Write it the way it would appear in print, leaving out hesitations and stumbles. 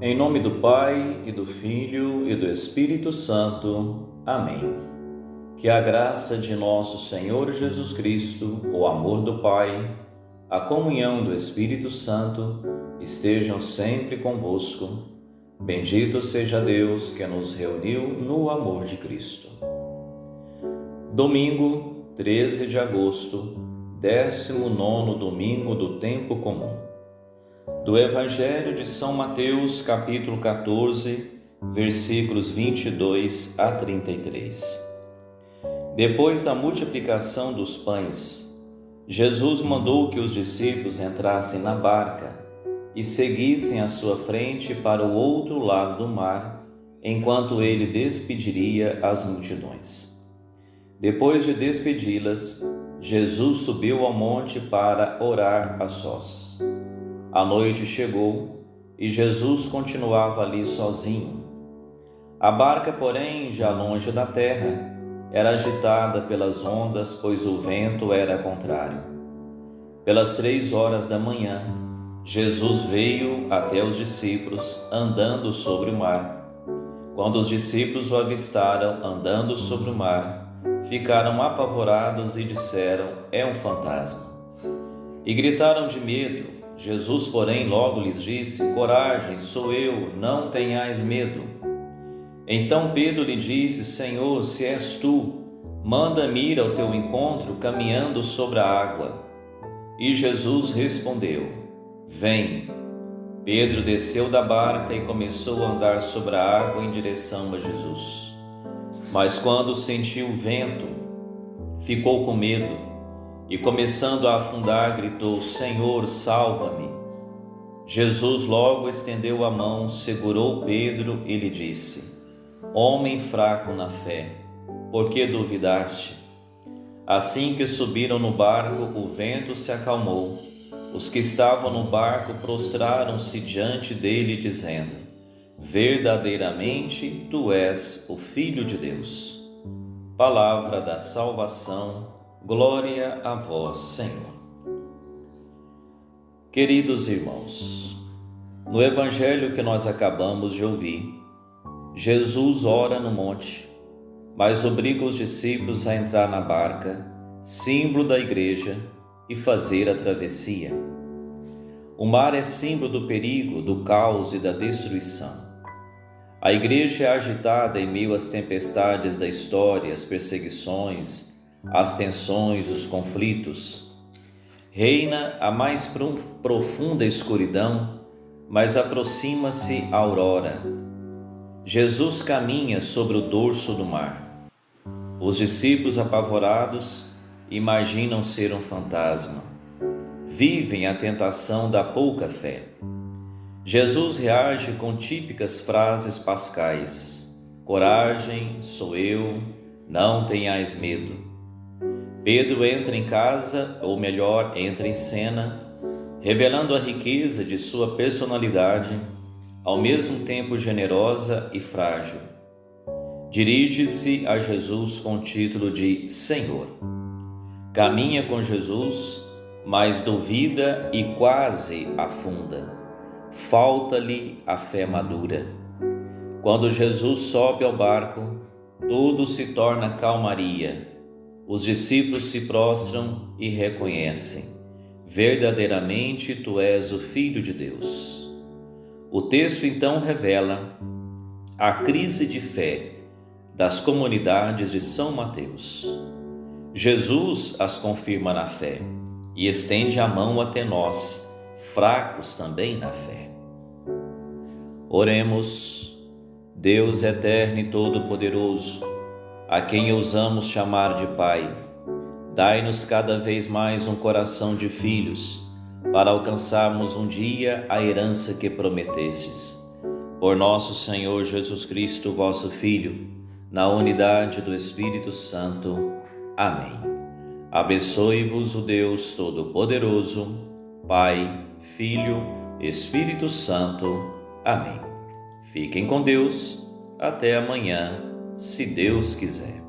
Em nome do Pai, e do Filho, e do Espírito Santo. Amém. Que a graça de nosso Senhor Jesus Cristo, o amor do Pai, a comunhão do Espírito Santo estejam sempre convosco. Bendito seja Deus que nos reuniu no amor de Cristo. Domingo, 13 de agosto, 19º domingo do tempo comum. Do Evangelho de São Mateus, capítulo 14, versículos 22 a 33. Depois da multiplicação dos pães, Jesus mandou que os discípulos entrassem na barca e seguissem à sua frente para o outro lado do mar, enquanto ele despediria as multidões. Depois de despedi-las, Jesus subiu ao monte para orar a sós. A noite chegou e Jesus continuava ali sozinho. A barca, porém, já longe da terra, era agitada pelas ondas, pois o vento era contrário. Pelas 3 horas da manhã, Jesus veio até os discípulos andando sobre o mar. Quando os discípulos o avistaram andando sobre o mar, ficaram apavorados e disseram: "É um fantasma!" E gritaram de medo. Jesus, porém, logo lhes disse: "Coragem, sou eu, não tenhais medo." Então Pedro lhe disse: "Senhor, se és tu, manda-me ir ao teu encontro caminhando sobre a água." E Jesus respondeu: "Vem." Pedro desceu da barca e começou a andar sobre a água em direção a Jesus. Mas quando sentiu o vento, ficou com medo e, começando a afundar, gritou: "Senhor, salva-me." Jesus logo estendeu a mão, segurou Pedro e lhe disse: "Homem fraco na fé, por que duvidaste?" Assim que subiram no barco, o vento se acalmou. Os que estavam no barco prostraram-se diante dele, dizendo: "Verdadeiramente tu és o Filho de Deus." Palavra da salvação. Glória a vós, Senhor. Queridos irmãos, no Evangelho que nós acabamos de ouvir, Jesus ora no monte, mas obriga os discípulos a entrar na barca, símbolo da igreja, e fazer a travessia. O mar é símbolo do perigo, do caos e da destruição. A igreja é agitada em meio às tempestades da história, as perseguições, as tensões, os conflitos. Reina a mais profunda escuridão, mas aproxima-se a aurora. Jesus caminha sobre o dorso do mar. Os discípulos, apavorados, imaginam ser um fantasma. Vivem a tentação da pouca fé. Jesus reage com típicas frases pascais: "Coragem, sou eu, não tenhais medo." Pedro entra em casa, ou melhor, entra em cena, revelando a riqueza de sua personalidade, ao mesmo tempo generosa e frágil. Dirige-se a Jesus com o título de Senhor. Caminha com Jesus, mas duvida e quase afunda. Falta-lhe a fé madura. Quando Jesus sobe ao barco, tudo se torna calmaria. Os discípulos se prostram e reconhecem: verdadeiramente tu és o Filho de Deus. O texto então revela a crise de fé das comunidades de São Mateus. Jesus as confirma na fé e estende a mão até nós, fracos também na fé. Oremos. Deus eterno e todo-poderoso, a quem ousamos chamar de Pai, dai-nos cada vez mais um coração de filhos, para alcançarmos um dia a herança que prometestes. Por nosso Senhor Jesus Cristo, vosso Filho, na unidade do Espírito Santo. Amém. Abençoe-vos o Deus Todo-Poderoso, Pai, Filho, Espírito Santo. Amém. Fiquem com Deus. Até amanhã, se Deus quiser.